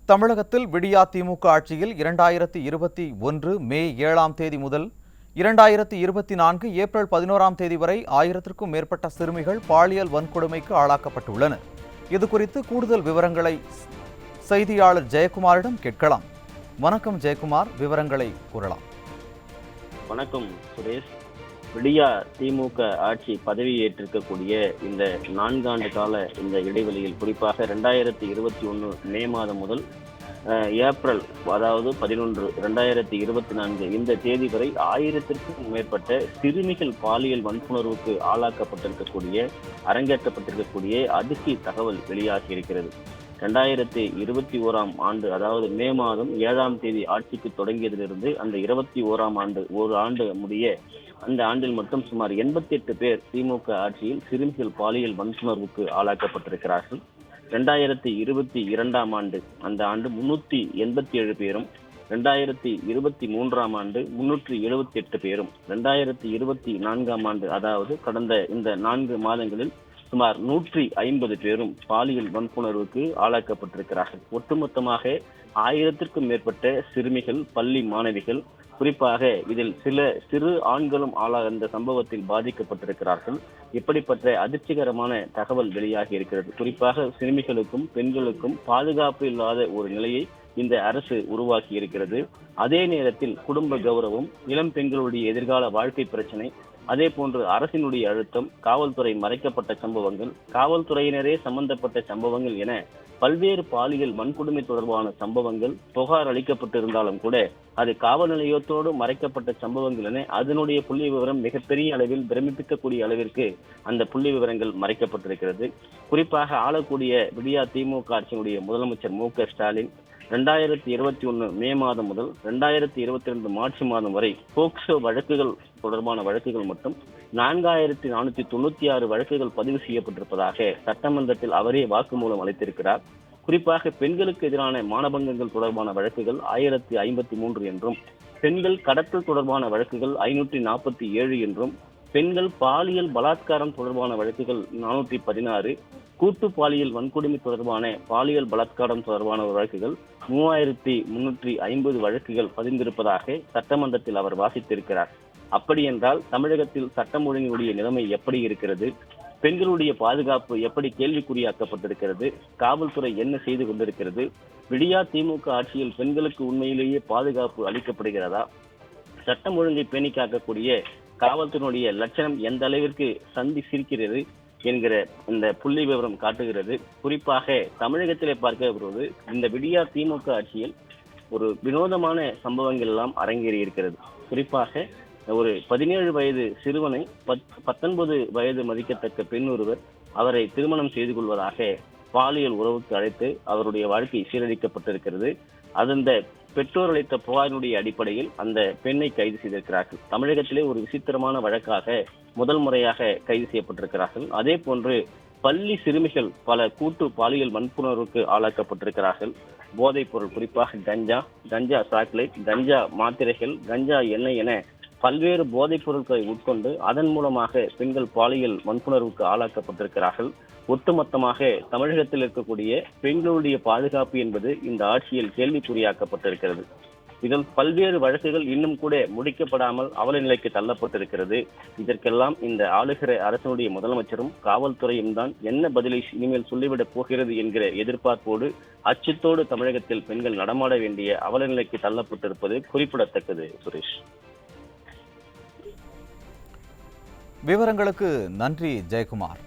தமிழகத்தில் விடியா திமுக ஆட்சியில் 2021 மே 7ஆம் தேதி முதல் 2024 ஏப்ரல் 11ஆம் தேதி வரை 1000க்கும் மேற்பட்ட சிறுமிகள் பாலியல் வன்கொடுமைக்கு ஆளாக்கப்பட்டுள்ளனர். இதுகுறித்து கூடுதல் விவரங்களை செய்தியாளர் ஜெயக்குமாரிடம் கேட்கலாம். வணக்கம் ஜெயக்குமார், விவரங்களை கூறலாம். வணக்கம் சுரேஷ். விடியா திமுக ஆட்சி பதவியேற்றிருக்கக்கூடிய இந்த 4 ஆண்டு கால இந்த இடைவெளியில் குறிப்பாக 2021 மே மாதம் முதல் ஏப்ரல் அதாவது 11 2024 இந்த தேதி வரை 1000க்கும் மேற்பட்ட சிறுமிகள் பாலியல் வன்புணர்வுக்கு ஆளாக்கப்பட்டிருக்கக்கூடிய அரங்கேற்றப்பட்டிருக்கக்கூடிய அதிர்ச்சி தகவல் வெளியாகி இருக்கிறது. 2021ஆம் ஆண்டு அதாவது மே மாதம் 7ஆம் தேதி ஆட்சிக்கு தொடங்கியதிலிருந்து அந்த 21ஆம் ஆண்டு ஒரு ஆண்டு முடிய அந்த ஆண்டில் மட்டும் சுமார் 88 பேர் திமுக ஆட்சியில் சிறுமிகள் பாலியல் வன்புணர்வுக்கு ஆளாக்கப்பட்டிருக்கிறார்கள். 2022ஆம் ஆண்டு அந்த ஆண்டு 387 பேரும், 2023ஆம் ஆண்டு 378 பேரும், 2024ஆம் ஆண்டு அதாவது கடந்த இந்த 4 மாதங்களில் சுமார் 150 பேரும் பாலியல் வன்புணர்வுக்கு ஆளாக்கப்பட்டிருக்கிறார்கள். ஒட்டுமொத்தமாக 1000க்கும் மேற்பட்ட சிறுமிகள், பள்ளி மாணவிகள், குறிப்பாக இதில் சில சிறு ஆண்களும் இந்த சம்பவத்தில் பாதிக்கப்பட்டிருக்கிறார்கள். இப்படிப்பட்ட அதிர்ச்சிகரமான தகவல் வெளியாகி இருக்கிறது. குறிப்பாக சிறுமிகளுக்கும் பெண்களுக்கும் பாதுகாப்பு இல்லாத ஒரு நிலையை இந்த அரசு உருவாக்கி இருக்கிறது. அதே நேரத்தில் குடும்ப கௌரவம், இளம் பெண்களுடைய எதிர்கால வாழ்க்கை பிரச்சனை, அதே போன்று அரசினுடைய அழுத்தம், காவல்துறை மறைக்கப்பட்ட சம்பவங்கள், காவல்துறையினரே சம்பந்தப்பட்ட சம்பவங்கள் என பல்வேறு பாலியல் வன்கொடுமை தொடர்பான சம்பவங்கள் புகார் அளிக்கப்பட்டிருந்தாலும் கூட அது காவல் நிலையத்தோடு மறைக்கப்பட்ட சம்பவங்கள் என அதனுடைய புள்ளி விவரம் மிகப்பெரிய அளவில் பிரமிப்பிக்கக்கூடிய அளவிற்கு அந்த புள்ளி விவரங்கள் மறைக்கப்பட்டிருக்கிறது. குறிப்பாக ஆளக்கூடிய விடியா திமுக ஆட்சியினுடைய முதலமைச்சர் மு.க. ஸ்டாலின் 2021 மே மாதம் முதல் 2022 மார்ச் மாதம் வரை போக்சோ வழக்குகள் தொடர்பான வழக்குகள் மட்டும் 4496 வழக்குகள் பதிவு செய்யப்பட்டிருப்பதாக சட்டமன்றத்தில் அவரே வாக்குமூலம் அளித்திருக்கிறார். குறிப்பாக பெண்களுக்கு எதிரான மானபங்கங்கள் தொடர்பான வழக்குகள் 1053 என்றும், பெண்கள் கடத்தல் தொடர்பான வழக்குகள் 547 என்றும், பெண்கள் பாலியல் பலாத்காரம் தொடர்பான வழக்குகள் 416, கூட்டு பாலியல் வன்கொடுமை தொடர்பான பாலியல் பலாத்காரம் தொடர்பான வழக்குகள் 3350 வழக்குகள் பதிந்திருப்பதாக சட்டமன்றத்தில் அவர் வாசித்திருக்கிறார். அப்படி என்றால் தமிழகத்தில் சட்டம் ஒழுங்கினுடைய நிலைமை எப்படி இருக்கிறது? பெண்களுடைய பாதுகாப்பு எப்படி கேள்விக்குறியாக்கப்பட்டிருக்கிறது? காவல்துறை என்ன செய்து கொண்டிருக்கிறது? விடியா திமுக ஆட்சியில் பெண்களுக்கு உண்மையிலேயே பாதுகாப்பு அளிக்கப்படுகிறதா? சட்டம் ஒழுங்கை பேணி காக்கக்கூடிய காவல்துறையினுடைய லட்சணம் எந்த அளவிற்கு சந்தி சிரிக்கிறது என்கிற இந்த புள்ளி விவரம் காட்டுகிறது. குறிப்பாக தமிழகத்திலே பார்க்க வருவது இந்த விடியா திமுக ஆட்சியில் ஒரு வினோதமான சம்பவங்கள் எல்லாம் அரங்கேறி இருக்கிறது. குறிப்பாக ஒரு 17 வயது சிறுவனை 19 வயது மதிக்கத்தக்க பெண் ஒருவர் அவரை திருமணம் செய்து கொள்வதாக பாலியல் உறவுக்கு அழைத்து அவருடைய வாழ்க்கை சீரழிக்கப்பட்டிருக்கிறது. அந்த பெற்றோர் அளித்த புகாரினுடைய அடிப்படையில் அந்த பெண்ணை கைது செய்திருக்கிறார்கள். தமிழகத்திலே ஒரு விசித்திரமான வழக்காக முதல் முறையாக கைது செய்யப்பட்டிருக்கிறார்கள். அதே போன்று பள்ளி சிறுமிகள் பல கூட்டு பாலியல் வன்புணர்வுக்கு ஆளாக்கப்பட்டிருக்கிறார்கள். போதைப் பொருள், குறிப்பாக கஞ்சா சாக்லேட், கஞ்சா மாத்திரைகள், கஞ்சா எண்ணெய் என பல்வேறு போதைப் பொருட்களை உட்கொண்டு அதன் மூலமாக பெண்கள் பாலியல் வன்புணர்வுக்கு ஆளாக்கப்பட்டிருக்கிறார்கள். ஒட்டுமொத்தமாக தமிழகத்தில் இருக்கக்கூடிய பெண்களுடைய பாதுகாப்பு என்பது இந்த ஆட்சியில் கேள்விக்குறியாக்கப்பட்டிருக்கிறது. இதில் பல்வேறு வழக்குகள் இன்னும் கூட முடிக்கப்படாமல் அவல நிலைக்கு தள்ளப்பட்டிருக்கிறது. இதற்கெல்லாம் இந்த ஆளுகிற அரசனுடைய முதலமைச்சரும் காவல்துறையும் தான் என்ன பதிலை இனிமேல் சொல்லிவிடப் போகிறது என்கிற எதிர்பார்ப்போடு அச்சத்தோடு தமிழகத்தில் பெண்கள் நடமாட வேண்டிய அவல நிலைக்கு தள்ளப்பட்டிருப்பது குறிப்பிடத்தக்கது. சுரேஷ், விவரங்களுக்கு நன்றி ஜெயக்குமார்.